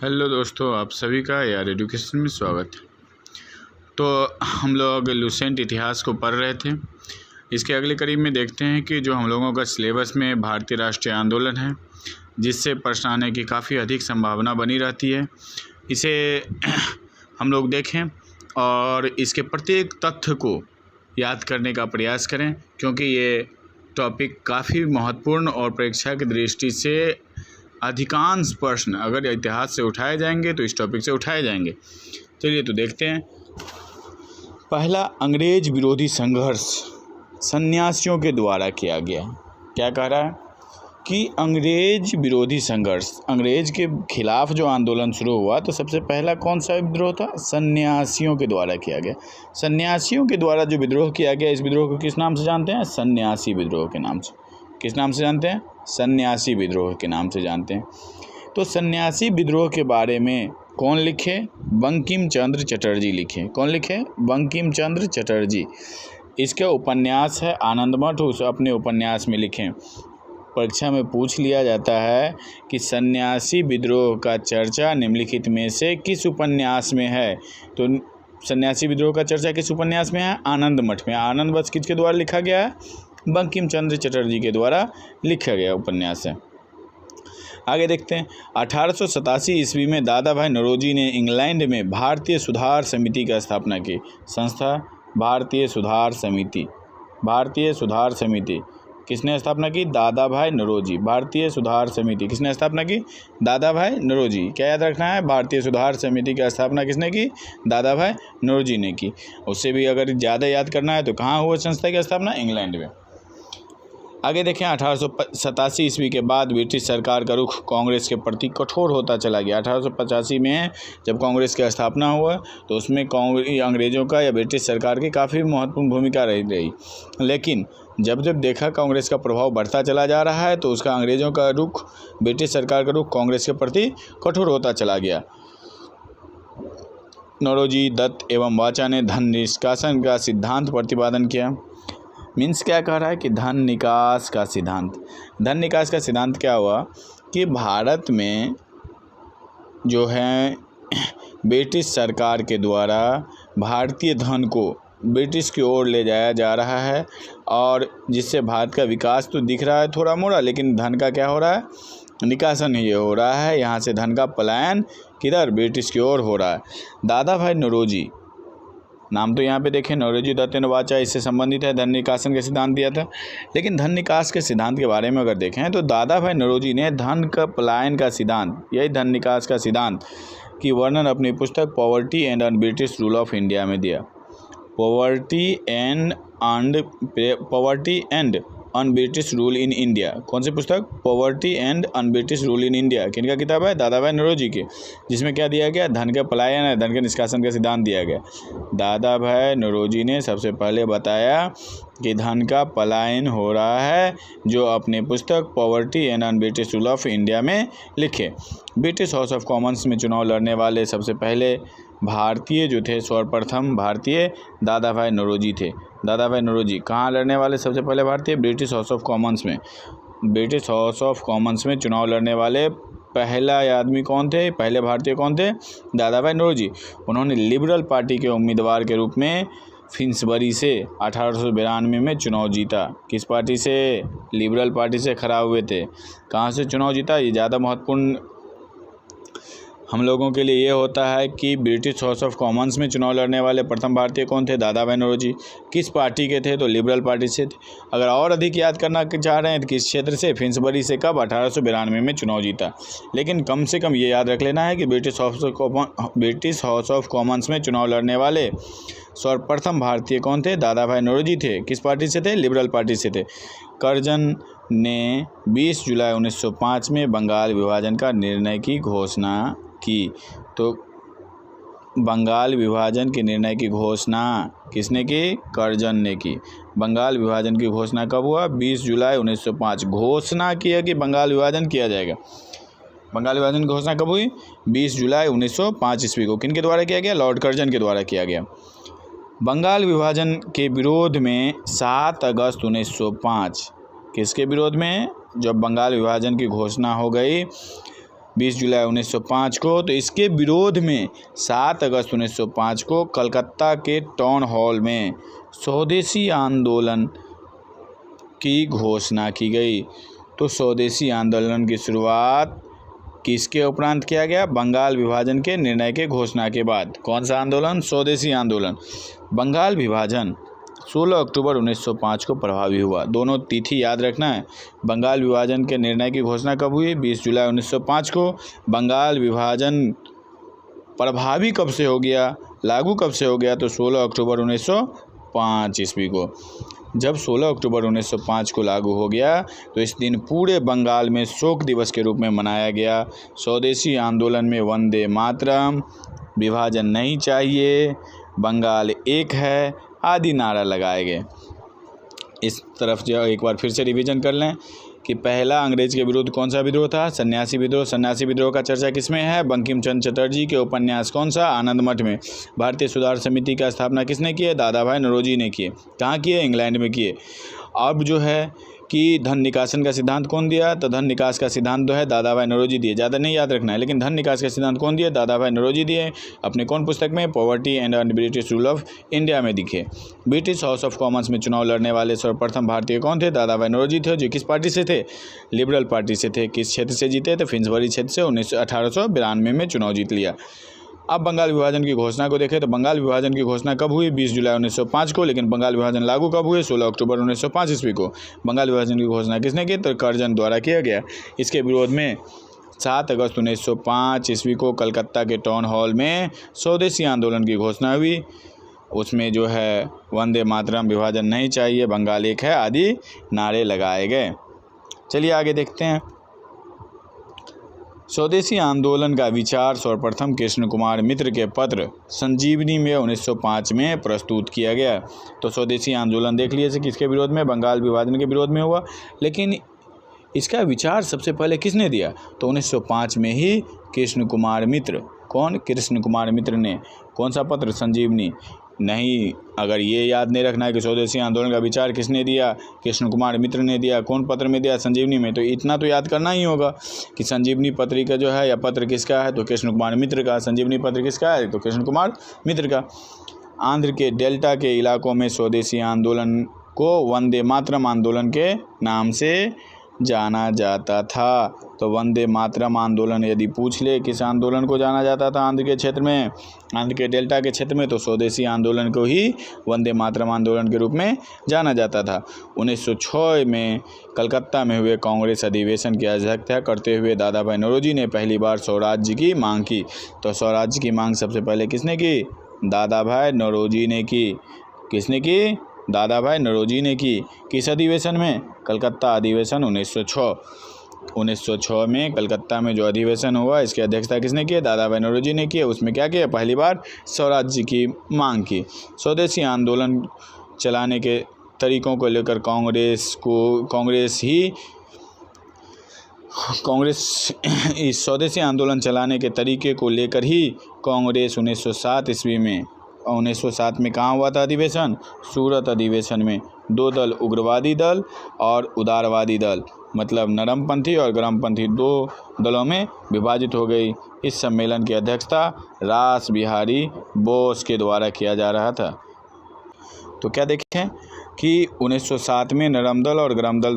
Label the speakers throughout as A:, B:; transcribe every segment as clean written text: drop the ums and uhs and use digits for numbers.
A: Hello दोस्तों, आप सभी का यार एजुकेशन में स्वागत है। तो हम लोग लुसेंट इतिहास को पढ़ रहे थे। इसके अगले करीब में देखते हैं कि जो हम लोगों का सिलेबस में भारतीय राष्ट्रीय आंदोलन है, जिससे प्रश्न आने की काफ़ी अधिक संभावना बनी रहती है, इसे हम लोग देखें और इसके प्रत्येक तथ्य को याद करने का प्रयास करें, क्योंकि ये टॉपिक काफ़ी महत्वपूर्ण और परीक्षा की दृष्टि से अधिकांश प्रश्न अगर इतिहास से उठाए जाएंगे तो इस टॉपिक से उठाए जाएंगे। चलिए तो देखते हैं। पहला, अंग्रेज विरोधी संघर्ष सन्यासियों के द्वारा किया गया। क्या कह रहा है कि अंग्रेज विरोधी संघर्ष, अंग्रेज के खिलाफ जो आंदोलन शुरू हुआ तो सबसे पहला कौन सा विद्रोह था? सन्यासियों के द्वारा किया गया। सन्यासियों के द्वारा जो विद्रोह किया गया, इस विद्रोह को किस नाम से जानते हैं? सन्यासी विद्रोह के नाम से। किस नाम से जानते हैं? सन्यासी विद्रोह के नाम से जानते हैं। तो सन्यासी विद्रोह के बारे में कौन लिखे? बंकिम चंद्र चटर्जी लिखे। कौन लिखे? बंकिम चंद्र चटर्जी। इसका उपन्यास है आनंदमठ, उस अपने उपन्यास में लिखें। परीक्षा में पूछ लिया जाता है कि सन्यासी विद्रोह का चर्चा निम्नलिखित में से किस उपन्यास में है? तो सन्यासी विद्रोह का चर्चा किस उपन्यास में है? आनंदमठ में। आनंदमठ किसके द्वारा लिखा गया है? बंकिम चंद्र चटर्जी के द्वारा लिखा गया उपन्यास है। आगे देखते हैं। 1887 ईस्वी में दादा भाई नौरोजी ने इंग्लैंड में भारतीय सुधार समिति की स्थापना की। संस्था भारतीय सुधार समिति। भारतीय सुधार समिति किसने स्थापना की? दादा भाई नौरोजी। भारतीय सुधार समिति किसने स्थापना की? दादा भाई नौरोजी। क्या याद रखना है? भारतीय सुधार समिति की स्थापना किसने की? दादा भाई नौरोजी ने की। उससे भी अगर ज़्यादा याद करना है तो कहाँ हुआ संस्था की स्थापना? इंग्लैंड में। आगे देखें। 1887 ईस्वी के बाद ब्रिटिश सरकार का रुख कांग्रेस के प्रति कठोर होता चला गया। 1885 में जब कांग्रेस की स्थापना हुआ तो उसमें अंग्रेज़ों का या ब्रिटिश सरकार की काफ़ी महत्वपूर्ण भूमिका रही। लेकिन जब जब देखा कांग्रेस का प्रभाव बढ़ता चला जा रहा है तो उसका अंग्रेज़ों का रुख, ब्रिटिश सरकार का रुख कांग्रेस के प्रति कठोर होता चला गया। नौरोजी, दत्त एवं वाचा ने धन निष्कासन का सिद्धांत प्रतिपादन किया। मीन्स क्या कह रहा है कि धन निकास का सिद्धांत। धन निकास का सिद्धांत क्या हुआ कि भारत में जो है ब्रिटिश सरकार के द्वारा भारतीय धन को ब्रिटिश की ओर ले जाया जा रहा है, और जिससे भारत का विकास तो दिख रहा है थोड़ा मोड़ा, लेकिन धन का क्या हो रहा है? निकासन ही हो रहा है। यहाँ से धन का पलायन किधर? ब्रिटिश की ओर हो रहा है। दादा भाई नौरोजी, नाम तो यहाँ पे देखें, नौरोजी, दत्त एवं वाचा, इससे संबंधित है। धन निकासन का सिद्धांत दिया था। लेकिन धन निकास के सिद्धांत के बारे में अगर देखें तो दादा भाई नौरोजी ने धन का पलायन का सिद्धांत, यही धन निकास का सिद्धांत की वर्णन अपनी पुस्तक poverty and un British rule of India में दिया। Poverty and un British rule in India. कौन सी पुस्तक? Poverty and un British rule in India. किनका किताब है? दादा भाई नौरोजी की। जिसमें क्या दिया गया? धन का पलायन है, धन के निष्कासन का सिद्धांत दिया गया। दादा भाई नौरोजी ने सबसे पहले बताया कि धन का पलायन हो रहा है, जो अपनी पुस्तक poverty and un British rule of India में लिखे। ब्रिटिश हाउस ऑफ कॉमन्स में चुनाव लड़ने वाले सबसे पहले भारतीय जो थे, सर्वप्रथम भारतीय दादा भाई नौरोजी थे। दादा भाई नौरोजी कहाँ लड़ने वाले सबसे पहले? भारतीय ब्रिटिश हाउस ऑफ कॉमन्स में। ब्रिटिश हाउस ऑफ कॉमन्स में चुनाव लड़ने वाले पहला आदमी कौन थे? पहले भारतीय कौन थे? दादा भाई नौरोजी। उन्होंने लिबरल पार्टी के उम्मीदवार के रूप में फिन्सबरी से 1892 में चुनाव जीता। किस पार्टी से? लिबरल पार्टी से खड़ा हुए थे। कहाँ से चुनाव जीता? ये ज़्यादा महत्वपूर्ण हम लोगों के लिए ये होता है कि ब्रिटिश हाउस ऑफ कॉमन्स में चुनाव लड़ने वाले प्रथम भारतीय कौन थे? दादा भाई नौरोजी। किस पार्टी के थे? तो लिबरल पार्टी से थे। अगर और अधिक याद करना चाह रहे हैं तो किस क्षेत्र से? फिन्सबरी से। कब? 1892 में चुनाव जीता। लेकिन कम से कम ये याद रख लेना है कि ब्रिटिश हाउस ऑफ कॉमन्स में चुनाव लड़ने वाले सर्वप्रथम भारतीय कौन थे? दादा भाई नौरोजी थे। किस पार्टी से थे? लिबरल पार्टी से थे। कर्जन ने 20 जुलाई 1905 में बंगाल विभाजन का निर्णय की घोषणा की। तो बंगाल विभाजन के निर्णय की घोषणा किसने की? कर्जन ने की। बंगाल विभाजन की घोषणा कब हुआ? 20 जुलाई 1905। घोषणा की है कि बंगाल विभाजन किया जाएगा। बंगाल विभाजन की घोषणा कब हुई? 20 जुलाई 1905 ईस्वी को। किन के द्वारा किया गया? लॉर्ड कर्जन के द्वारा किया गया। बंगाल विभाजन के विरोध में 7 अगस्त 1905, किसके विरोध में? जब बंगाल विभाजन की घोषणा हो गई 20 जुलाई 1905 को। तो इसके विरोध में 7 अगस्त 1905 को कलकत्ता के टाउन हॉल में स्वदेशी आंदोलन की घोषणा की गई। तो स्वदेशी आंदोलन की शुरुआत किसके उपरांत किया गया? बंगाल विभाजन के निर्णय के घोषणा के बाद। कौन सा आंदोलन? स्वदेशी आंदोलन। बंगाल विभाजन 16 अक्टूबर 1905 को प्रभावी हुआ। दोनों तिथि याद रखना है। बंगाल विभाजन के निर्णय की घोषणा कब हुई? 20 जुलाई 1905 को। बंगाल विभाजन प्रभावी कब से हो गया, लागू कब से हो गया? तो 16 अक्टूबर 1905 ईस्वी को। जब 16 अक्टूबर 1905 को लागू हो गया तो इस दिन पूरे बंगाल में शोक दिवस के रूप में मनाया गया। स्वदेशी आंदोलन में वंदे मातरम, विभाजन नहीं चाहिए, बंगाल एक है आदि नारा लगाए गए। इस तरफ जो एक बार फिर से रिवीजन कर लें कि पहला अंग्रेज के विरुद्ध कौन सा विद्रोह था? सन्यासी विद्रोह। सन्यासी विद्रोह का चर्चा किसमें है? बंकिम चंद्र चटर्जी के उपन्यास कौन सा? आनंद मठ में। भारतीय सुधार समिति का स्थापना किसने की है? दादा भाई नौरोजी ने किए। कहाँ किए? इंग्लैंड में किए। अब जो है कि धन निकासन का सिद्धांत कौन दिया? तो धन निकास का सिद्धांत जो है दादा भाई नौरोजी दिए। ज़्यादा नहीं याद रखना है, लेकिन धन निकास का सिद्धांत कौन दिए? दादा भाई नौरोजी दिए। अपने कौन पुस्तक में? Poverty and British rule of India में दिखे। ब्रिटिश हाउस ऑफ कॉमन्स में चुनाव लड़ने वाले सर्वप्रथम भारतीय कौन थे? दादा भाई नौरोजी थे, जो किस पार्टी से थे? लिबरल पार्टी से थे। किस क्षेत्र से जीते? तो फिंसबरी क्षेत्र से 1892 में चुनाव जीत लिया। अब बंगाल विभाजन की घोषणा को देखें तो बंगाल विभाजन की घोषणा कब हुई? 20 जुलाई 1905 को। लेकिन बंगाल विभाजन लागू कब हुए? 16 अक्टूबर 1905 ईस्वी को। बंगाल विभाजन की घोषणा किसने की? तो कर्जन द्वारा किया गया। इसके विरोध में 7 अगस्त 1905 ईस्वी को कलकत्ता के टाउन हॉल में स्वदेशी आंदोलन की घोषणा हुई। उसमें जो है वंदे मातरम, विभाजन नहीं चाहिए, बंगाल एक है आदि नारे लगाए गए। चलिए आगे देखते हैं। स्वदेशी आंदोलन का विचार सर्वप्रथम कृष्ण कुमार मित्र के पत्र संजीवनी में 1905 में प्रस्तुत किया गया। तो स्वदेशी आंदोलन देख लीजिए किसके विरोध में? बंगाल विभाजन के विरोध में हुआ। लेकिन इसका विचार सबसे पहले किसने दिया? तो 1905 में ही कृष्ण कुमार मित्र। कौन? कृष्ण कुमार मित्र ने। कौन सा पत्र? संजीवनी। नहीं, अगर ये याद नहीं रखना है कि स्वदेशी आंदोलन का विचार किसने दिया? कृष्ण कुमार मित्र ने दिया। कौन पत्र में दिया? संजीवनी में। तो इतना तो याद करना ही होगा कि संजीवनी पत्रिका जो है या पत्र किसका है? तो कृष्ण कुमार मित्र का। संजीवनी पत्र किसका है? तो कृष्ण कुमार मित्र का। आंध्र के डेल्टा के इलाकों में स्वदेशी आंदोलन को वंदे मातरम आंदोलन के नाम से जाना जाता था। तो वंदे मातरम आंदोलन यदि पूछ ले किस आंदोलन को जाना जाता था आंध्र के क्षेत्र में, आंध्र के डेल्टा के क्षेत्र में, तो स्वदेशी आंदोलन को ही वंदे मातरम आंदोलन के रूप में जाना जाता था। 1906 में कलकत्ता में हुए कांग्रेस अधिवेशन की अध्यक्षता करते हुए दादा भाई नौरोजी ने पहली बार स्वराज्य की मांग की। तो स्वराज्य की मांग सबसे पहले किसने की? दादा भाई नौरोजी ने की। किसने की? दादा भाई नौरोजी ने की। किस अधिवेशन में? कलकत्ता अधिवेशन 1906 में कलकत्ता में जो अधिवेशन हुआ इसकी अध्यक्षता किसने की? दादा भाई नौरोजी ने की। उसमें क्या किया? पहली बार स्वराज्य की मांग की। स्वदेशी आंदोलन चलाने के तरीकों को लेकर इस स्वदेशी आंदोलन चलाने के तरीके को लेकर ही कांग्रेस 1907 ईस्वी में 1907 में कहाँ हुआ था अधिवेशन? सूरत अधिवेशन में। 2 दल, उग्रवादी दल और उदारवादी दल, मतलब नरमपंथी और गरमपंथी, 2 दलों में विभाजित हो गई। इस सम्मेलन की अध्यक्षता रास बिहारी बोस के द्वारा किया जा रहा था। तो क्या देखें कि 1907 में नरम दल और गरम दल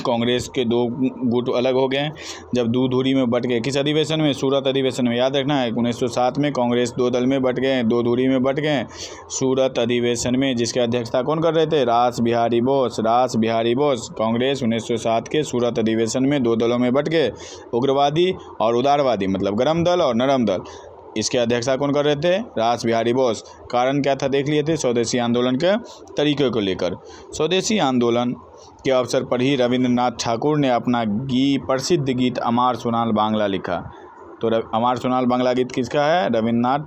A: कांग्रेस के 2 गुट अलग हो गए जब दूधूरी में बट गए। किस अधिवेशन में? सूरत अधिवेशन में। याद रखना है 1907 में कांग्रेस 2 दल में बट गए, 2 धुरी में बट गए सूरत अधिवेशन में, जिसकी अध्यक्षता कौन कर रहे थे? रास बिहारी बोस। कांग्रेस 1907 के सूरत अधिवेशन में 2 दलों में बट गए, उग्रवादी और उदारवादी, मतलब गरम दल और नरम दल। इसके अध्यक्षता कौन कर रहे थे? रास बिहारी बोस। कारण क्या था देख लिए थे? स्वदेशी आंदोलन के तरीके को लेकर। स्वदेशी आंदोलन के अवसर पर ही रविंद्रनाथ ठाकुर ने अपना प्रसिद्ध गीत अमार सोनाल बांग्ला लिखा। तो अमार सोनाल बांग्ला गीत किसका है? रविंद्रनाथ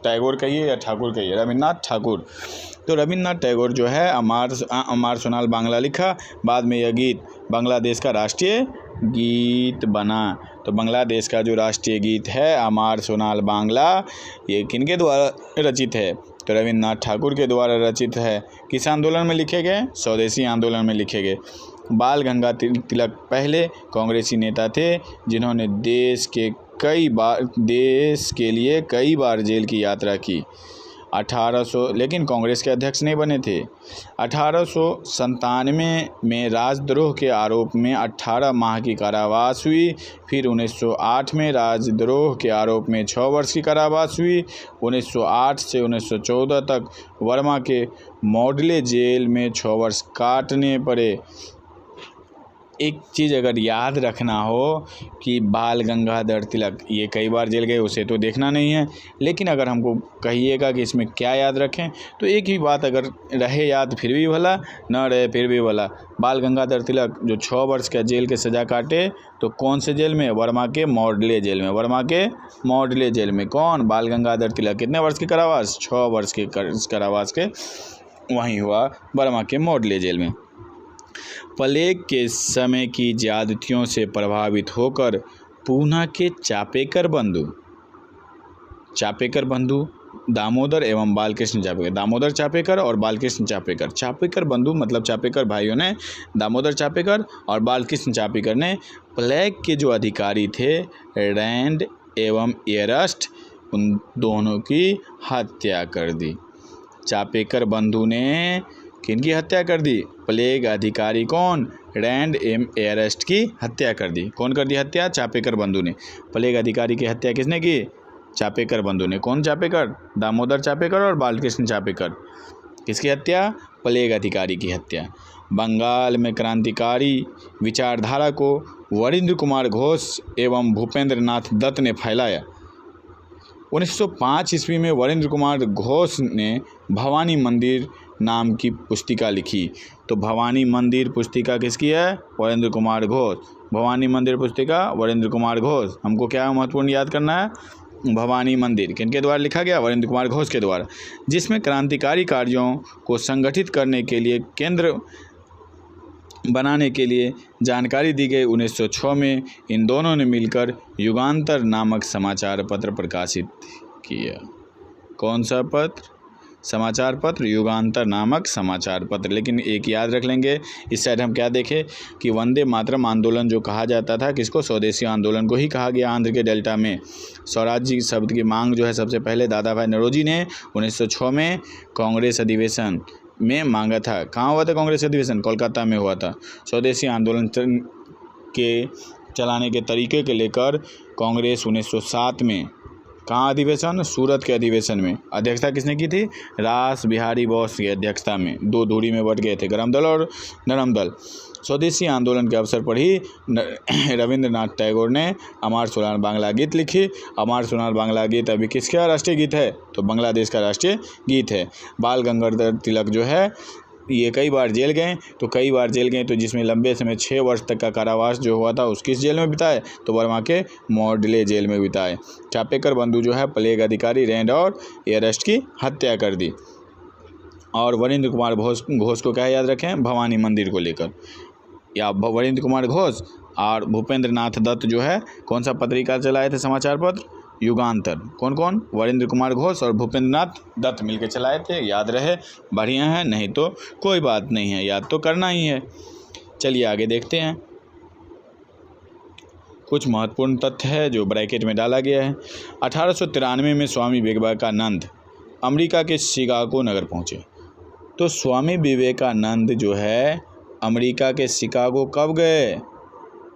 A: टैगोर कहिए या ठाकुर कहिए, रविंद्रनाथ ठाकुर। तो रविंद्रनाथ टैगोर जो है अमार सोनाल बांग्ला लिखा। बाद में यह गीत बांग्लादेश का राष्ट्रीय गीत बना। तो बांग्लादेश का जो राष्ट्रीय गीत है अमार सोनाल बांग्ला, ये किनके द्वारा रचित है? तो रविंद्रनाथ ठाकुर के द्वारा रचित है। किस आंदोलन में लिखे गए? स्वदेशी आंदोलन में लिखे गए। बाल गंगाधर तिलक पहले कांग्रेसी नेता थे जिन्होंने देश के लिए कई बार जेल की यात्रा की। 1800 लेकिन कांग्रेस के अध्यक्ष नहीं बने थे। 1897 में राजद्रोह के आरोप में 18 माह की कारावास हुई। फिर 1908 में राजद्रोह के आरोप में 6 वर्ष की कारावास हुई। 1908 से 1914 तक वर्मा के मॉडले जेल में 6 वर्ष काटने पड़े। एक चीज़ अगर याद रखना हो कि बाल गंगाधर तिलक ये कई बार जेल गए, उसे तो देखना नहीं है, लेकिन अगर हमको कहिएगा कि इसमें क्या याद रखें तो एक ही बात अगर रहे याद फिर भी भला, न रहे फिर भी भला। बाल गंगाधर तिलक जो 6 वर्ष का जेल के सज़ा काटे तो कौन से जेल में? वर्मा के मॉडले जेल में। वर्मा के मॉडले जेल में कौन? बाल गंगाधर तिलक। कितने वर्ष की कारावास? 6 वर्ष के कारावास के वहीं हुआ वर्मा के मॉडले जेल में। प्लेग के समय की ज्यादतियों से प्रभावित होकर पूना के चापेकर बंधु दामोदर एवं बालकृष्ण चापेकर, दामोदर चापेकर और बालकृष्ण चापेकर, चापेकर बंधु मतलब चापेकर भाइयों ने, दामोदर चापेकर और बालकृष्ण चापेकर ने प्लेग के जो अधिकारी थे रैंड एवं एरस्ट, उन दोनों की हत्या कर दी। चापेकर बंधु ने किनकी हत्या कर दी? प्लेग अधिकारी कौन? रैंड एम एरस्ट की हत्या कर दी। कौन कर दी हत्या? चापेकर बंधु ने। प्लेग अधिकारी की हत्या किसने की? चापेकर बंधु ने। कौन चापेकर? दामोदर चापेकर और बालकृष्ण चापेकर। किसकी हत्या? प्लेग अधिकारी की हत्या। बंगाल में क्रांतिकारी विचारधारा को वरिंद्र कुमार घोष एवं भूपेंद्र नाथ दत्त ने फैलाया। 1905 ईस्वी में वरिंद्र कुमार घोष ने भवानी मंदिर नाम की पुस्तिका लिखी। तो भवानी मंदिर पुस्तिका किसकी है? वरिंद्र कुमार घोष। भवानी मंदिर पुस्तिका वरिंद्र कुमार घोष। हमको क्या महत्वपूर्ण याद करना है? भवानी मंदिर किनके द्वारा लिखा गया? वरिंद्र कुमार घोष के द्वारा, जिसमें क्रांतिकारी कार्यों को संगठित करने के लिए केंद्र बनाने के लिए जानकारी दी गई। 1906 में इन दोनों ने मिलकर युगांतर नामक समाचार पत्र प्रकाशित किया। कौन सा पत्र? समाचार पत्र युगांतर नामक समाचार पत्र। लेकिन एक याद रख लेंगे, इस साइड हम क्या देखें कि वंदे मातरम आंदोलन जो कहा जाता था, किसको? स्वदेशी आंदोलन को ही कहा गया। आंध्र के डेल्टा में स्वराज्य शब्द की मांग जो है सबसे पहले दादा भाई नौरोजी ने 1906 में कांग्रेस अधिवेशन में मांगा था। कहाँ हुआ था कांग्रेस अधिवेशन? कोलकाता में हुआ था। स्वदेशी आंदोलन के चलाने के तरीके के लेकर कांग्रेस 1907 में कहाँ अधिवेशन? सूरत के अधिवेशन में। अध्यक्षता किसने की थी? रास बिहारी बोस की अध्यक्षता में। 2 धुरी में बट गए थे, गरम दल और नरम दल। स्वदेशी आंदोलन के अवसर पर ही रविंद्रनाथ टैगोर ने अमर सोनार बांग्ला गीत लिखी। अमर सोनार बांग्ला गीत अभी किसका राष्ट्रीय गीत है? तो बांग्लादेश का राष्ट्रीय गीत है। बाल गंगाधर तिलक जो है ये कई बार जेल गए, तो जिसमें लंबे समय 6 वर्ष तक का कारावास जो हुआ था उस किस जेल में बिताए? तो वर्मा के मॉडले जेल में बिताए। चापेकर बंधु जो है प्लेग अधिकारी रैंड और एरस्ट की हत्या कर दी। और वरिंद्र कुमार घोष को क्या याद रखें? भवानी मंदिर को लेकर, या वरिंद्र कुमार घोष और भूपेंद्र नाथ दत्त जो है कौन सा पत्रिका चलाए थे? समाचार पत्र युगांतर। कौन कौन? वरिंद्र कुमार घोष और भूपेंद्र नाथ दत्त मिलकर चलाए थे। याद रहे बढ़िया है, नहीं तो कोई बात नहीं है, याद तो करना ही है। चलिए आगे देखते हैं। कुछ महत्वपूर्ण तथ्य है जो ब्रैकेट में डाला गया है। 1893 में स्वामी विवेकानंद अमेरिका के शिकागो नगर पहुँचे। तो स्वामी विवेकानंद जो है अमेरिका के शिकागो कब गए?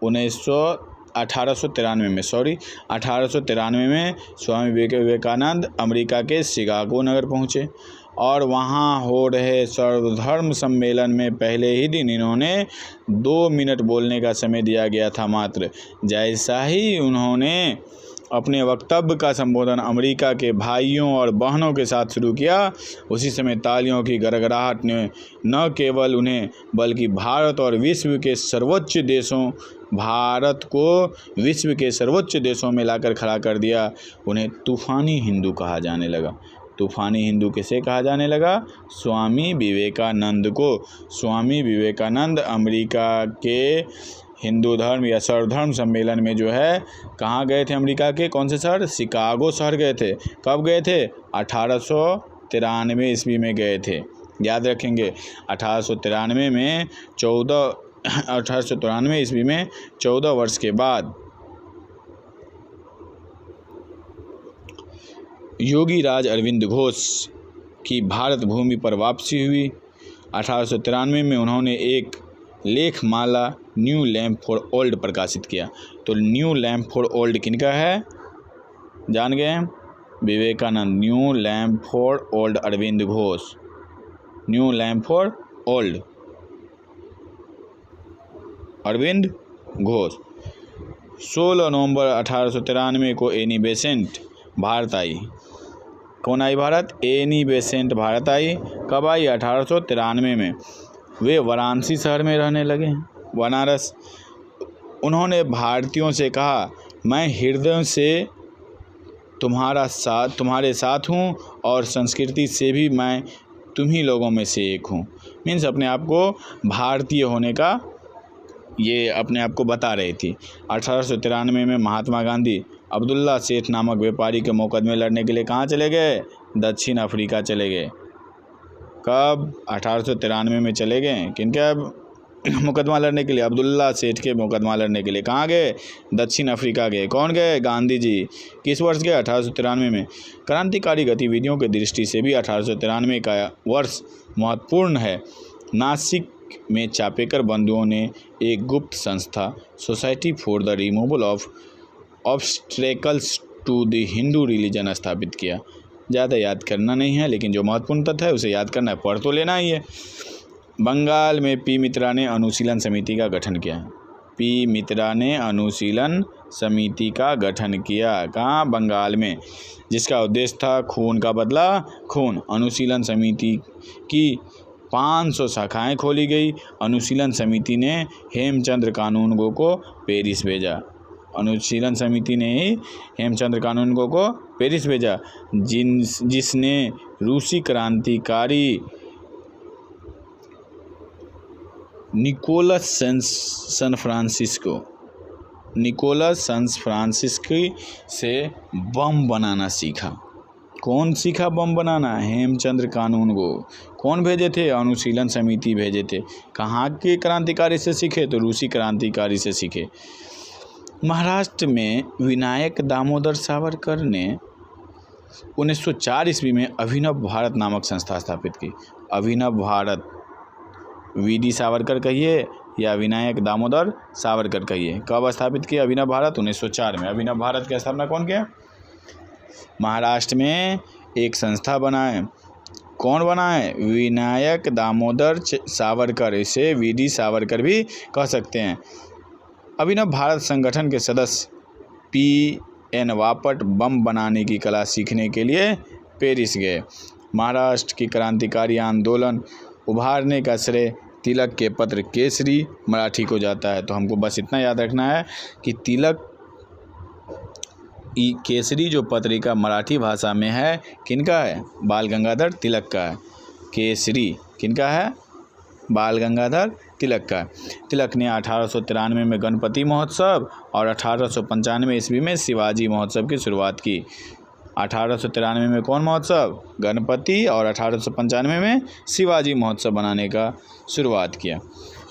A: 1893 में स्वामी विवेकानंद अमेरिका के शिकागो नगर पहुँचे और वहाँ हो रहे सर्वधर्म सम्मेलन में पहले ही दिन इन्होंने 2 मिनट बोलने का समय दिया गया था मात्र। जैसा ही उन्होंने अपने वक्तव्य का संबोधन अमेरिका के भाइयों और बहनों के साथ शुरू किया, उसी समय तालियों की गड़गड़ाहट ने न केवल उन्हें बल्कि भारत को विश्व के सर्वोच्च देशों में लाकर खड़ा कर दिया। उन्हें तूफ़ानी हिंदू कहा जाने लगा। तूफ़ानी हिंदू किसे कहा जाने लगा? स्वामी विवेकानंद को। स्वामी विवेकानंद अमेरिका के हिंदू धर्म या सर्वधर्म सम्मेलन में जो है कहाँ गए थे? अमेरिका के कौन से शहर? शिकागो शहर गए थे। कब गए थे? 1893 ईस्वी में गए थे। याद रखेंगे 1893 में 14 1893 ईस्वी में 14 वर्ष के बाद योगी राज अरविंद घोष की भारत भूमि पर वापसी हुई। 1893 में उन्होंने एक लेखमाला न्यू लैम्प फॉर ओल्ड प्रकाशित किया। तो न्यू लैम्प फॉर ओल्ड किनका है, जान गए हैं? Vivekananda. New lamp for old Arvind Ghosh, new lamp for old Arvind Ghosh. 16 नवंबर 1893 को एनी बेसेंट भारत आई। कौन आई भारत? एनी बेसेंट भारत आई। कब आई? 1893 में। वे वाराणसी शहर में रहने लगे, बनारस। उन्होंने भारतीयों से कहा, मैं हृदय से तुम्हारे साथ हूँ और संस्कृति से भी मैं तुम्ही लोगों में से एक हूँ। मीन्स अपने आप को भारतीय होने का ये अपने आप को बता रही थी। 1893 में महात्मा गांधी अब्दुल्ला सेठ नामक व्यापारी के मुकदमे लड़ने के लिए कहाँ चले गए? दक्षिण अफ्रीका चले गए। कब? 1893 में चले गए। किनका मुकदमा लड़ने के लिए? अब्दुल्ला सेठ के मुकदमा लड़ने के लिए। कहाँ गए? दक्षिण अफ्रीका गए। कौन गए? गांधी जी। किस वर्ष गए? 1893 में। क्रांतिकारी गतिविधियों की दृष्टि से भी 1893 का वर्ष महत्वपूर्ण है। नासिक में चापेकर बंधुओं ने एक गुप्त संस्था society for the removal of obstacles to the Hindu religion स्थापित किया। ज़्यादा याद करना नहीं है, लेकिन जो महत्वपूर्ण तथ्य है उसे याद करना है, पढ़ तो लेना ही है। बंगाल में पी मित्रा ने अनुशीलन समिति का गठन किया। पी मित्रा ने अनुशीलन समिति का गठन किया। कहाँ? बंगाल में। जिसका उद्देश्य था खून का बदला खून। अनुशीलन समिति की 500 शाखाएं खोली गई। अनुशीलन समिति ने हेमचंद्र कानूनगो को पेरिस भेजा। अनुशीलन समिति ने ही हेमचंद्र कानूनगो को पेरिस भेजा, जिसने रूसी क्रांतिकारी निकोलस सन फ्रांसिस्को से बम बनाना सीखा। कौन सीखा बम बनाना? हेमचंद्र कानूनगो। कौन भेजे थे? अनुशीलन समिति भेजे थे। कहाँ के क्रांतिकारी से सीखे? तो रूसी क्रांतिकारी से सीखे। महाराष्ट्र में विनायक दामोदर सावरकर ने 1904 ईस्वी में अभिनव भारत नामक संस्था स्थापित की। अभिनव भारत, वीडी सावरकर कहिए या विनायक दामोदर सावरकर कहिए। कब स्थापित किया अभिनव भारत? 1904 में। अभिनव भारत की स्थापना कौन किया? महाराष्ट्र में एक संस्था बनाए। कौन बनाए? विनायक दामोदर सावरकर। इसे वीडी सावरकर भी कह सकते हैं। अभिनव भारत संगठन के सदस्य पी.एन. वापट बम बनाने की कला सीखने के लिए पेरिस गए। महाराष्ट्र की क्रांतिकारी आंदोलन उभारने का श्रेय तिलक के पत्र केसरी मराठी को जाता है। तो हमको बस इतना याद रखना है कि तिलक केसरी जो पत्रिका मराठी भाषा में है, किनका है? बाल गंगाधर तिलक का है। केसरी किनका है? बाल गंगाधर तिलक का। तिलक ने 1893 में गणपति महोत्सव और 1895 ईस्वी में शिवाजी महोत्सव की शुरुआत की। 1893 में कौन महोत्सव? गणपति। और 1895 में शिवाजी महोत्सव बनाने का शुरुआत किया।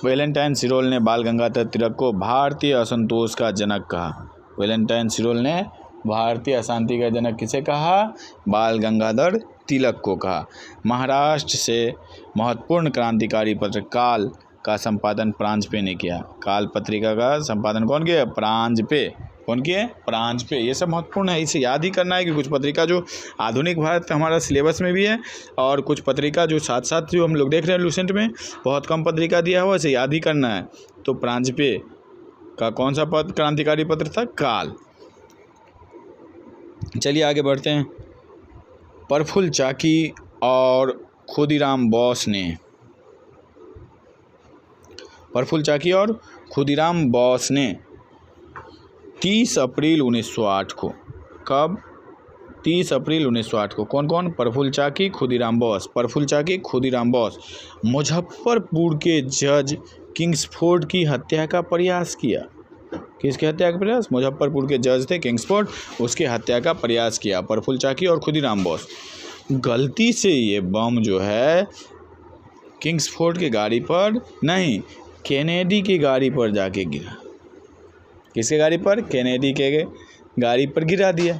A: वैलेंटाइन सिरोल ने बाल गंगाधर तिलक को भारतीय असंतोष का जनक कहा। वैलेंटाइन सिरोल ने भारतीय अशांति का जनक किसे कहा? बाल गंगाधर तिलक को कहा। महाराष्ट्र से महत्वपूर्ण क्रांतिकारी पत्र काल का संपादन प्रांजपे ने किया। काल पत्रिका का संपादन कौन किया? प्रांजपे। कौन किए? प्रांजपे। ये सब महत्वपूर्ण है, इसे याद ही करना है कि कुछ पत्रिका जो आधुनिक भारत हमारा सिलेबस में भी है और कुछ पत्रिका जो साथ साथ जो हम लोग देख रहे हैं लुसेंट में बहुत कम पत्रिका दिया हुआ, इसे याद ही करना है। तो प्रांजपे का कौन सा क्रांतिकारी पत्र था? काल। चलिए आगे बढ़ते हैं। प्रफुल्ल चाकी और खुदीराम बोस ने 30 अप्रैल 1908 को, कब? 30 अप्रैल 1908 को। कौन कौन? प्रफुल्ल चाकी, खुदीराम बोस। प्रफुल्ल चाकी, खुदीराम बोस मुजफ्फरपुर के जज किंग्सफोर्ड की हत्या का प्रयास किया। किसकी हत्या का प्रयास? मुजफ्फरपुर के जज थे किंग्सफोर्ड, उसकी हत्या का प्रयास किया प्रफुल्ल चाकी और खुदीराम बोस। गलती से ये बम जो है किंग्सफोर्ड की गाड़ी पर नहीं, कैनेडी की गाड़ी पर जाके गिरा। किसके गाड़ी पर? कैनेडी के गाड़ी पर गिरा दिया,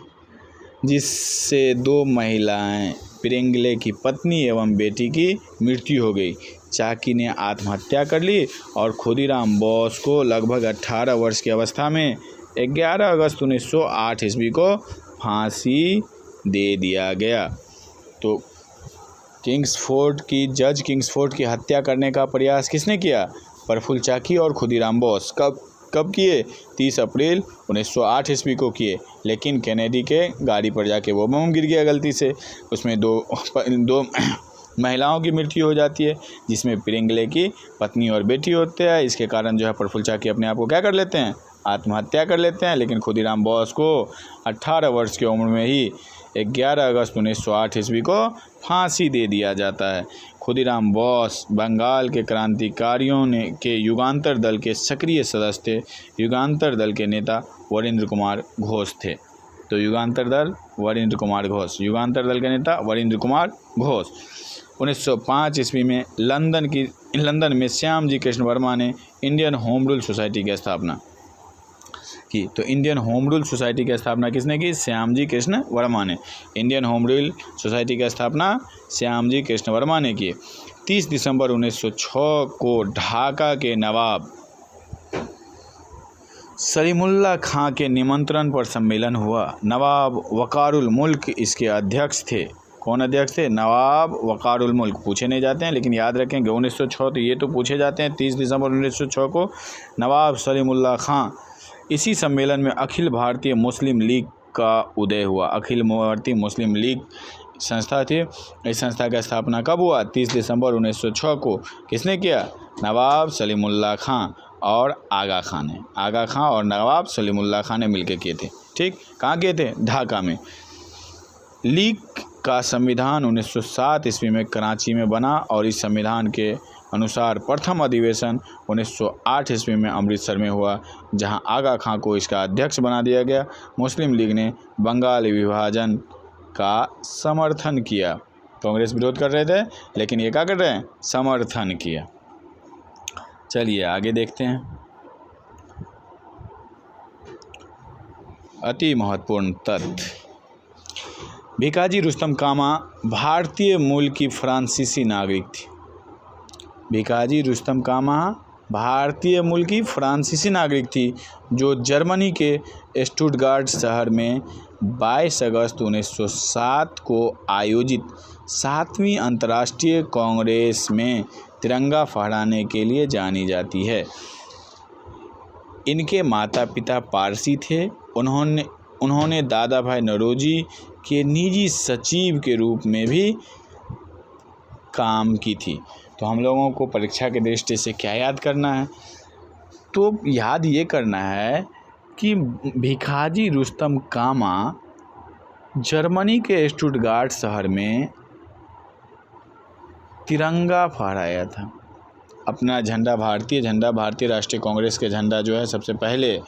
A: जिससे 2 महिलाएं, पिरेंगले की पत्नी एवं बेटी की मृत्यु हो गई। चाकी ने आत्महत्या कर ली और खुदीराम बोस को लगभग 18 वर्ष की अवस्था में 11 अगस्त 1908 ईस्वी को फांसी दे दिया गया। तो जज किंग्सफोर्ड की हत्या करने का प्रयास किसने किया? प्रफुल्ल चाकी और खुदीराम बोस। कब किए? 30 अप्रैल 1908 ईस्वी को किए। लेकिन कैनेडी के गाड़ी पर जाके वो बम गिर गया गलती से। उसमें दो महिलाओं की मृत्यु हो जाती है, जिसमें पिरेंगले की पत्नी और बेटी होते हैं। इसके कारण जो है प्रफुल्ल चाकी अपने आप को क्या कर लेते हैं? आत्महत्या कर लेते हैं। लेकिन खुदीराम बोस को 18 वर्ष की उम्र में ही 11 अगस्त 1908 ईस्वी को फांसी दे दिया जाता है। खुदीराम बोस बंगाल के क्रांतिकारियों के युगांतर दल के सक्रिय सदस्य थे। युगांतर दल के नेता वरिंद्र कुमार घोष थे। तो युगांतर दल के नेता वरिंद्र कुमार घोष। 1905 ईस्वी में लंदन में श्यामजी कृष्ण वर्मा ने इंडियन होम रूल सोसाइटी की स्थापना की। तो इंडियन होम रूल सोसाइटी की स्थापना किसने की? श्यामजी कृष्ण वर्मा ने। इंडियन होम रूल सोसाइटी की स्थापना श्यामजी कृष्ण वर्मा ने की। 30 दिसंबर 1906 को ढाका के नवाब सलीमुल्लाह खां के निमंत्रण पर सम्मेलन हुआ। नवाब वक़ारुल मुल्क इसके अध्यक्ष थे। कौन अध्यक्ष थे? नवाब वक़ारुल मुल्क। पूछे नहीं जाते हैं, लेकिन याद रखेंगे 1906 तो ये तो पूछे जाते हैं। 30 दिसंबर 1906 को नवाब सलीमुल्लाह खां। इसी सम्मेलन में अखिल भारतीय मुस्लिम लीग का उदय हुआ। अखिल भारतीय मुस्लिम लीग संस्था थी। इस संस्था की स्थापना कब हुआ? 30 दिसंबर 1906 को। किसने किया? नवाब सलीमुल्लाह खां और आगा खां ने। आगा खां और नवाब सलीमुल्लाह खां ने मिलकर किए थे। ठीक, कहाँ किए थे? ढाका में। लीग का संविधान 1907 ईस्वी में कराची में बना और इस संविधान के अनुसार प्रथम अधिवेशन 1908 ईस्वी में अमृतसर में हुआ, जहां आगा खां को इसका अध्यक्ष बना दिया गया। मुस्लिम लीग ने बंगाल विभाजन का समर्थन किया। कांग्रेस विरोध कर रहे थे, लेकिन ये क्या कर रहे हैं? समर्थन किया। चलिए आगे देखते हैं। अति महत्वपूर्ण तथ्य। भिकाजी रुस्तम कामा भारतीय मूल की फ्रांसीसी नागरिक थी। भिकाजी रुस्तम कामा भारतीय मूल की फ्रांसीसी नागरिक थी, जो जर्मनी के स्टुटगार्ट शहर में 22 अगस्त 1907 को आयोजित 7वीं अंतर्राष्ट्रीय कांग्रेस में तिरंगा फहराने के लिए जानी जाती है। इनके माता पिता पारसी थे। उन्होंने दादा भाई नौरोजी के निजी सचिव के रूप में भी काम की थी। तो हम लोगों को परीक्षा के दृष्टि से क्या याद करना है? तो याद ये करना है कि भिकाजी रुस्तम कामा जर्मनी के स्टुटगार्ट शहर में तिरंगा फहराया था। अपना झंडा, भारतीय झंडा, भारतीय राष्ट्रीय कांग्रेस के झंडा जो है सबसे पहले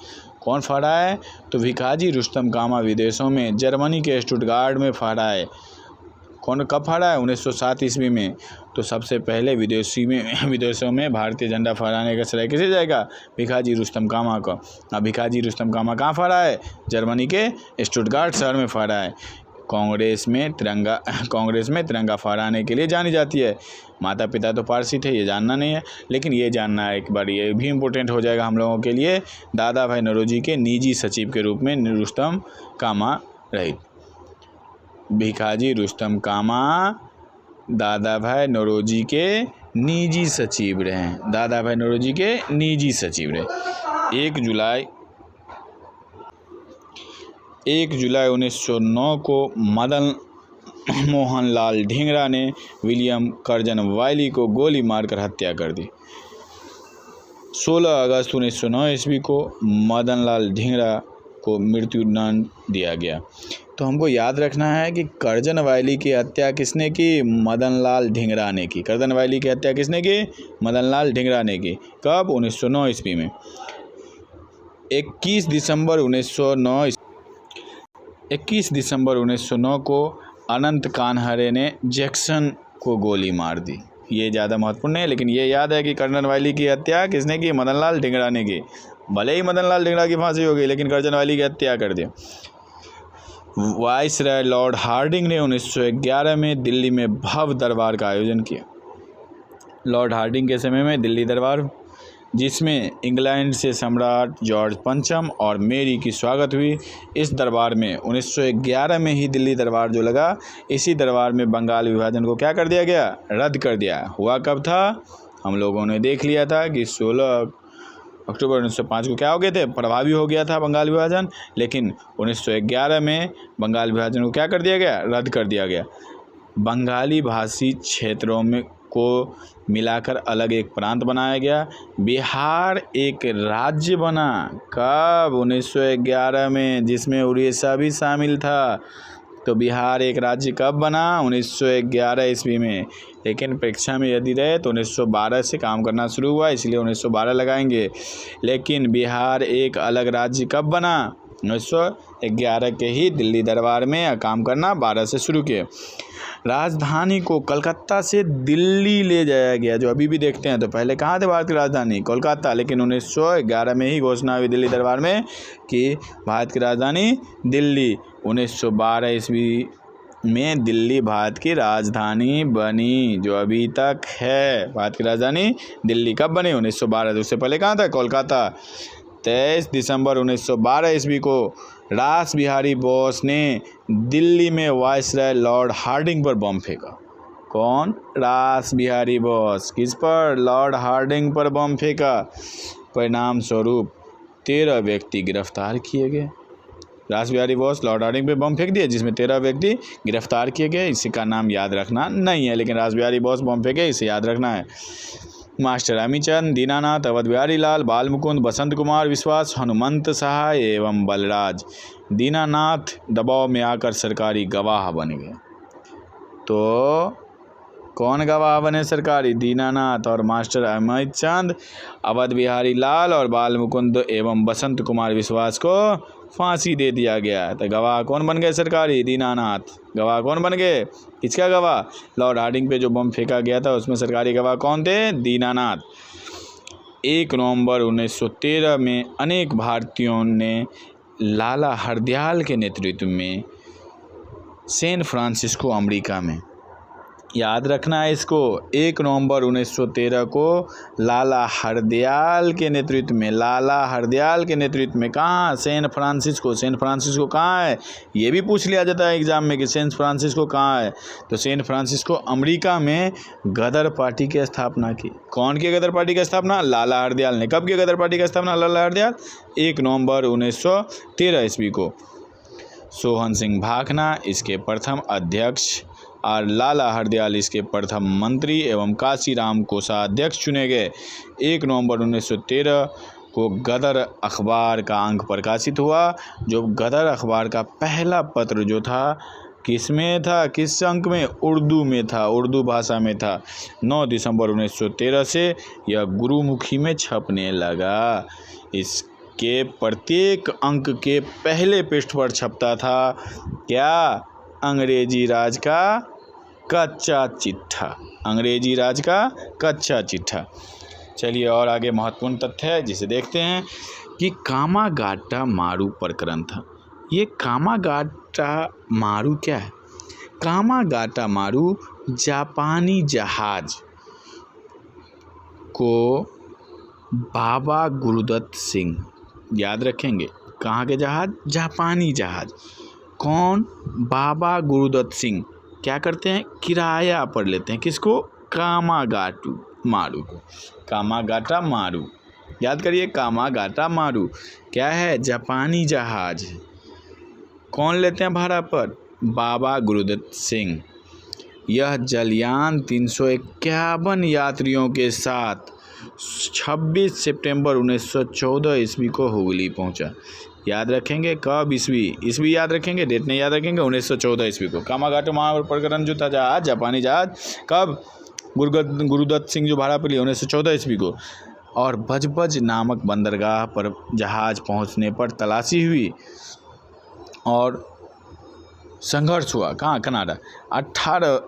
A: कौन फहराया है? तो भिकाजी रुस्तम कामा विदेशों में जर्मनी के स्टुटगार्ट में फहराए। कब फहराया? 1907 ईस्वी में। तो सबसे पहले विदेशों में भारतीय झंडा फहराने का श्रेय किसे जाएगा? भिकाजी रुस्तम कामा को। अब भिकाजी रुस्तम कामा कहाँ फहराए? जर्मनी के स्टुटगार्ट शहर में फहराए। कांग्रेस में तिरंगा फहराने के लिए जानी जाती है। माता पिता तो पारसी थे, ये जानना नहीं है, लेकिन ये जानना है एक बार, ये भी इम्पोर्टेंट हो जाएगा हम लोगों के लिए। दादा भाई नौरोजी के निजी सचिव के रूप में रुस्तम कामा रहे। भिकाजी रुस्तम कामा दादा भाई नौरोजी के निजी सचिव रहे। दादा भाई नौरोजी के निजी सचिव रहे। 1 जुलाई 1909 को मदन मोहन लाल ढींगरा ने विलियम कर्जन वायली को गोली मारकर हत्या कर दी। 16 अगस्त 1909 ईस्वी को मदन लाल ढींगरा को मृत्युदंड दिया गया। तो हमको याद रखना है कि कर्जन वायली की हत्या किसने की? मदन लाल ढींगरा ने की। कर्जन वायली की हत्या किसने की? मदन लाल ढींगरा ने की। कब? 1909 ईस्वी में। 21 दिसंबर 1909 को अनंत कान्हरे ने जैक्सन को गोली मार दी। ये ज़्यादा महत्वपूर्ण है, लेकिन ये याद है कि कर्नल वायली की हत्या किसने की? मदन लाल धिंगड़ा ने की। भले ही मदन लाल धिंगड़ा की फांसी हो गई, लेकिन कर्नल वायली की हत्या कर दी। वाइसराय लॉर्ड हार्डिंग ने 1911 में दिल्ली में भव्य दरबार का आयोजन किया। लॉर्ड हार्डिंग के समय में दिल्ली दरबार, जिसमें इंग्लैंड से सम्राट जॉर्ज पंचम और मेरी की स्वागत हुई। इस दरबार में 1911 में ही दिल्ली दरबार जो लगा, इसी दरबार में बंगाल विभाजन को क्या कर दिया गया? रद्द कर दिया। हुआ कब था? हम लोगों ने देख लिया था कि 16 अक्टूबर 1905 को क्या हो गए थे? प्रभावी हो गया था बंगाल विभाजन, लेकिन 1911 में बंगाल विभाजन को क्या कर दिया गया? रद्द कर दिया गया। बंगाली भाषी क्षेत्रों में को मिलाकर अलग एक प्रांत बनाया गया। बिहार एक राज्य बना। कब? 1911 में, जिसमें उड़ीसा भी शामिल था। तो बिहार एक राज्य कब बना? 1911 ईस्वी में। लेकिन परीक्षा में यदि रहे तो 1912 से काम करना शुरू हुआ, इसलिए 1912 लगाएंगे। लेकिन बिहार एक अलग राज्य कब बना? 1911 के ही दिल्ली दरबार में काम करना 12 से शुरू किए। राजधानी को कलकत्ता से दिल्ली ले जाया गया, जो अभी भी देखते हैं। तो पहले कहाँ थे भारत की राजधानी? कोलकाता, लेकिन 1911 में ही घोषणा हुई दिल्ली दरबार में कि भारत की राजधानी दिल्ली। 1912 ईस्वी में दिल्ली भारत की राजधानी बनी, जो अभी तक है। भारत की राजधानी दिल्ली कब बनी? 1912। उससे पहले कहाँ था? कोलकाता। 23 दिसंबर 1912 ईस्वी को रास बिहारी बोस ने दिल्ली में वाइसराय लॉर्ड हार्डिंग पर बम फेंका। कौन? रास बिहारी बोस। किस पर? लॉर्ड हार्डिंग पर बम फेंका। परिणाम स्वरूप 13 व्यक्ति गिरफ्तार किए गए। रास बिहारी बोस लॉर्ड हार्डिंग पे बम फेंक दिए, जिसमें 13 व्यक्ति गिरफ्तार किए गए। इसी का नाम याद रखना नहीं है, लेकिन रास बिहारी बोस बम फेंके, इसे याद रखना है। मास्टर अमीचंद, दीनानाथ, अवध बिहारी लाल, बाल मुकुंद, बसंत कुमार विश्वास, हनुमंत सहाय एवं बलराज। दीनानाथ दबाव में आकर सरकारी गवाह बन गए। तो कौन गवाह बने सरकारी? दीनानाथ और मास्टर अमीचंद। अवध बिहारी लाल और बाल मुकुंद एवं बसंत कुमार विश्वास को फांसी दे दिया गया। तो गवाह कौन बन गए सरकारी? दीनानाथ। गवाह कौन बन गए? किसका गवाह? लॉर्ड हार्डिंग पे जो बम फेंका गया था, उसमें सरकारी गवाह कौन थे? दीनानाथ। 1 नवंबर 1913 में अनेक भारतीयों ने लाला हरदयाल के नेतृत्व में सैन फ्रांसिस्को अमेरिका में, याद रखना है इसको, 1 नवंबर 1913 को लाला हरदयाल के नेतृत्व में, लाला हरदयाल के नेतृत्व में, कहाँ? San Francisco. सैन फ्रांसिस्को कहाँ है? ये भी पूछ लिया जाता है एग्जाम में कि सैन फ्रांसिस्को कहाँ है। तो सैन फ्रांसिस्को अमेरिका में गदर पार्टी की स्थापना की। कौन की गदर पार्टी की स्थापना? लाला हरदयाल ने। कब की गदर पार्टी की स्थापना लाला हरदयाल? 1 नवंबर 1913 ईस्वी को। सोहन सिंह भाखना इसके प्रथम अध्यक्ष और लाला हरदयाल इसके प्रथम मंत्री एवं काशीराम कोषाध्यक्ष चुने गए। 1 नवंबर 1913 को गदर अखबार का अंक प्रकाशित हुआ। जो गदर अखबार का पहला पत्र जो था, किस में था? किस अंक में? उर्दू में था, उर्दू भाषा में था। 9 दिसंबर 1913 से यह गुरुमुखी में छपने लगा। इसके प्रत्येक अंक के पहले पृष्ठ पर छपता था क्या? अंग्रेजी राज का कच्चा चिट्ठा। अंग्रेजी राज का कच्चा चिट्ठा। चलिए और आगे महत्वपूर्ण तथ्य है जिसे देखते हैं कि कामागाटा मारू प्रकरण था। ये कामागाटा मारू क्या है? कामागाटा मारू जापानी जहाज को बाबा गुरुदत्त सिंह, याद रखेंगे, कहाँ के जहाज? जापानी जहाज। कौन? बाबा गुरुदत्त सिंह क्या करते हैं? किराया पर लेते हैं। किसको? कामागाटू मारू को। कामागाटा मारू, याद करिए, कामागाटा मारू क्या है? जापानी जहाज। कौन लेते हैं भाड़ा पर? बाबा गुरुदत्त सिंह। यह जलयान 351 यात्रियों के साथ 26 सितंबर 1914 ईस्वी को हुगली पहुंचा। याद रखेंगे कब? ईस्वी याद रखेंगे, डेट नहीं याद रखेंगे। 1914 ईस्वी को कामागाटा मारू प्रकरण जो था जहाज, जापानी जहाज, कब? गुरुदत्त सिंह जो भाड़ा पर लिए 1914 ईस्वी को। और बजबज नामक बंदरगाह पर जहाज पहुंचने पर तलाशी हुई और संघर्ष हुआ। कहाँ? कनाडा। 18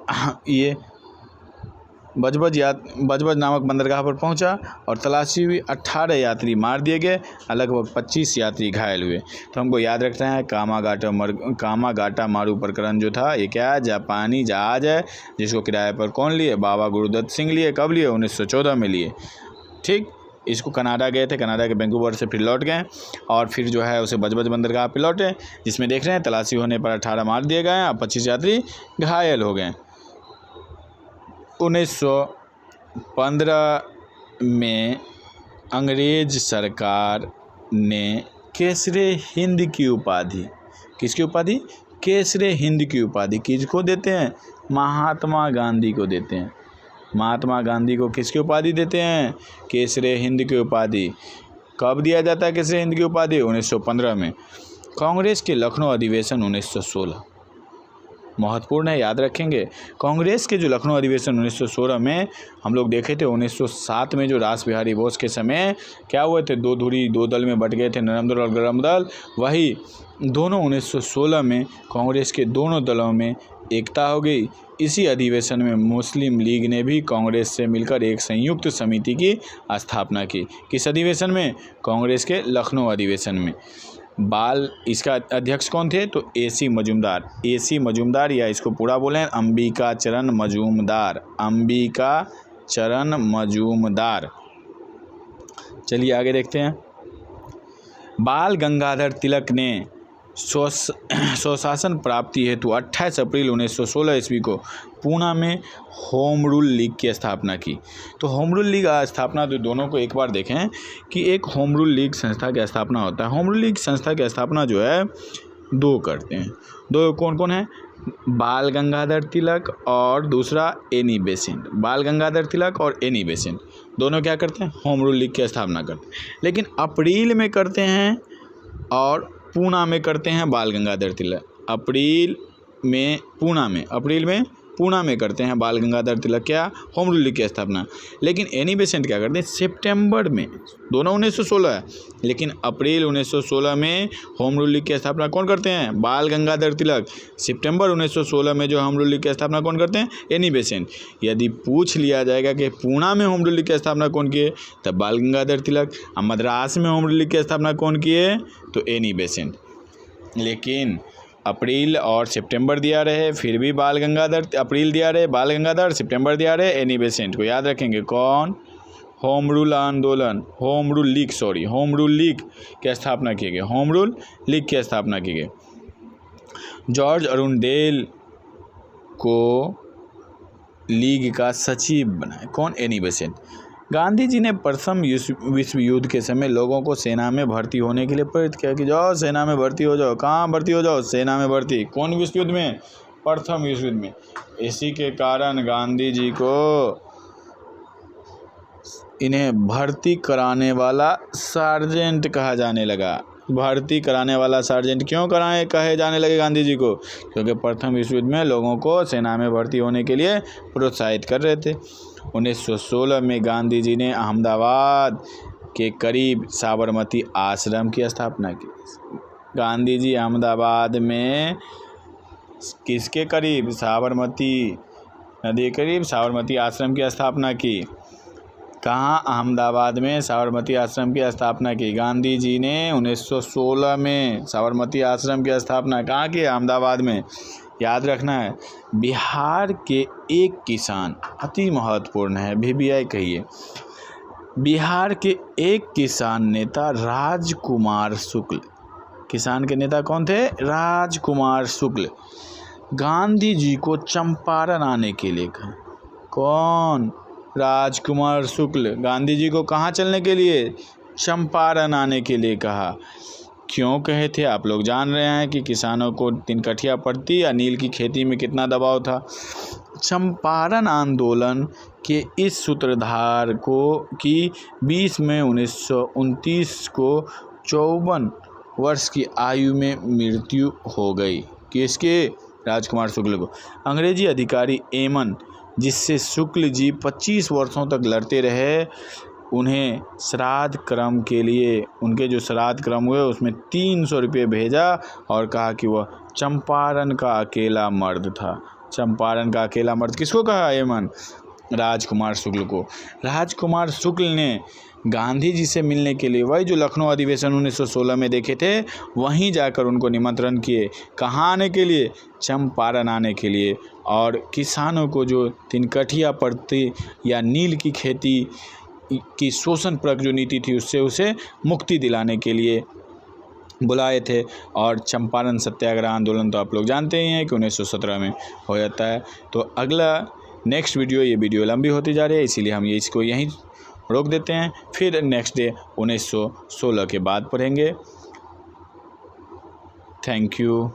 A: बजबज नामक बंदरगाह पर पहुंचा और तलाशी हुई। 18 यात्री मार दिए गए, लगभग 25 यात्री घायल हुए। तो हमको याद रखना है कामागाटा मारू प्रकरण जो था, ये क्या है, जापानी जहाज़ है जिसको किराए पर कौन लिए, बाबा गुरुदत्त सिंह लिए। कब लिए, 1914 में लिए। ठीक, इसको कनाडा गए थे, कनाडा के वैंकूवर से फिर लौट गए और फिर जो है उसे बजबज बंदरगाह पे लौटे, जिसमें देख रहे हैं तलाशी होने पर 18 मार दिए गए और 25 यात्री घायल हो गए। 1915 में अंग्रेज सरकार ने केसरे हिंद की उपाधि, किसकी उपाधि, केसरे हिंद की उपाधि किसको देते हैं, महात्मा गांधी को देते हैं। महात्मा गांधी को किसकी उपाधि देते हैं, केसरे हिंद की उपाधि। कब दिया जाता है केसरे हिंद की उपाधि, 1915 में। कांग्रेस के लखनऊ अधिवेशन 1916 महत्वपूर्ण है, याद रखेंगे। कांग्रेस के जो लखनऊ अधिवेशन 1916 में हम लोग देखे थे, 1907 में जो रास बिहारी बोस के समय क्या हुए थे, दो धुरी दो दल में बट गए थे, नरम दल और गरम दल। वही दोनों 1916 में कांग्रेस के दोनों दलों में एकता हो गई। इसी अधिवेशन में मुस्लिम लीग ने भी कांग्रेस से मिलकर एक संयुक्त समिति की स्थापना की। किस अधिवेशन में, कांग्रेस के लखनऊ अधिवेशन में। इसका अध्यक्ष कौन थे, तो AC मजूमदार, या इसको पूरा बोलें अंबिका चरण मजूमदार। चलिए आगे देखते हैं। बाल गंगाधर तिलक ने स्वशासन प्राप्ति हेतु 28 अप्रैल 1916 ईस्वी को पूना में होम रूल लीग की स्थापना की। तो होम रूल लीग स्थापना, तो दोनों को एक बार देखें कि एक होम रूल लीग संस्था की स्थापना होता है। होम रूल लीग संस्था की स्थापना जो है दो करते हैं। दो कौन कौन है, बाल गंगाधर तिलक और दूसरा एनी बेसेंट। बाल गंगाधर तिलक और एनी बेसेंट दोनों क्या करते हैं, होम रूल लीग की स्थापना करते हैं। लेकिन अप्रैल में करते हैं और पूना में करते हैं बाल गंगाधर तिलक। अप्रैल में पूना में करते हैं बाल गंगाधर तिलक क्या, होम रूल लीग की स्थापना। लेकिन एनी बेसेंट क्या करते हैं, सितंबर में, दोनों 1916 है, लेकिन अप्रैल 1916 में होम रूल लीग की स्थापना कौन करते हैं, बाल गंगाधर तिलक। सितंबर 1916 में जो होम रूल लीग की स्थापना कौन करते हैं, एनी बेसेंट। यदि पूछ लिया जाएगा कि पूना में होम रूल लीग की स्थापना कौन किए, तब बाल गंगाधर तिलक। और मद्रास में होम रूल लीग की स्थापना कौन किए, तो एनी बेसेंट। लेकिन अप्रैल और सितंबर दिया रहे, फिर भी बाल गंगाधर, अप्रैल दिया रहे बाल गंगाधर, सितंबर दिया रहे एनी बेसेंट को। याद रखेंगे कौन, होम रूल लीग की स्थापना की गई। जॉर्ज अरुणडेल को लीग का सचिव बनाए, कौन, एनी बेसेंट। गांधी जी ने प्रथम विश्व युद्ध के समय लोगों को सेना में भर्ती होने के लिए प्रेरित किया कि जाओ सेना में भर्ती हो जाओ। कहाँ भर्ती हो जाओ, सेना में भर्ती। कौन विश्व युद्ध में, प्रथम विश्व युद्ध में। इसी के कारण गांधी जी को इन्हें भर्ती कराने वाला सार्जेंट कहा जाने लगा। भर्ती कराने वाला सार्जेंट क्यों कहे जाने लगे गांधी जी को, क्योंकि प्रथम विश्व युद्ध में लोगों को सेना में भर्ती होने के लिए प्रोत्साहित कर रहे थे। 1916 में गांधी जी ने अहमदाबाद के करीब साबरमती आश्रम की स्थापना की। गांधी जी अहमदाबाद में किसके करीब, साबरमती नदी के करीब साबरमती आश्रम की स्थापना की। कहाँ, अहमदाबाद में साबरमती आश्रम की स्थापना की। गांधी जी ने 1916 में साबरमती आश्रम की स्थापना कहाँ की, अहमदाबाद में। याद रखना है, बिहार के एक किसान, अति महत्वपूर्ण है, VVI कहिए। बिहार के एक किसान नेता राजकुमार शुक्ल, किसान के नेता कौन थे, राजकुमार शुक्ल, गांधी जी को चंपारण आने के लिए कहे। कौन, राजकुमार शुक्ल गांधी जी को कहाँ चलने के लिए, चंपारण आने के लिए कहा। क्यों कहे थे, आप लोग जान रहे हैं कि किसानों को 3 कठिया पड़ती या नील की खेती में कितना दबाव था। चंपारण आंदोलन के इस सूत्रधार की 20 मई 1929 को 54 वर्ष की आयु में मृत्यु हो गई। किसके, राजकुमार शुक्ल को। अंग्रेजी अधिकारी एमन, जिससे शुक्ल जी 25 वर्षों तक लड़ते रहे, उन्हें श्राद्ध क्रम के लिए, उनके जो श्राद्ध क्रम हुए उसमें 300 रुपये भेजा और कहा कि वह चंपारण का अकेला मर्द था। चंपारण का अकेला मर्द किसको कहा, एमन, राजकुमार शुक्ल को। राजकुमार शुक्ल ने गांधी जी से मिलने के लिए, वही जो लखनऊ अधिवेशन 1916 में देखे थे, वहीं जाकर उनको निमंत्रण किए। कहाँ आने के लिए? चंपारण आने के लिए। और किसानों को जो तिनकठिया पड़ती या नील की खेती की शोषण परक जो नीति थी उससे उसे मुक्ति दिलाने के लिए बुलाए थे। और चंपारण सत्याग्रह आंदोलन तो आप लोग जानते ही हैं कि 1917 में हो जाता है। तो अगला नेक्स्ट वीडियो, ये वीडियो लंबी होती जा रही है इसीलिए हम इसको यहीं रोक देते हैं, फिर नेक्स्ट डे 1916 के बाद पढ़ेंगे। Thank you.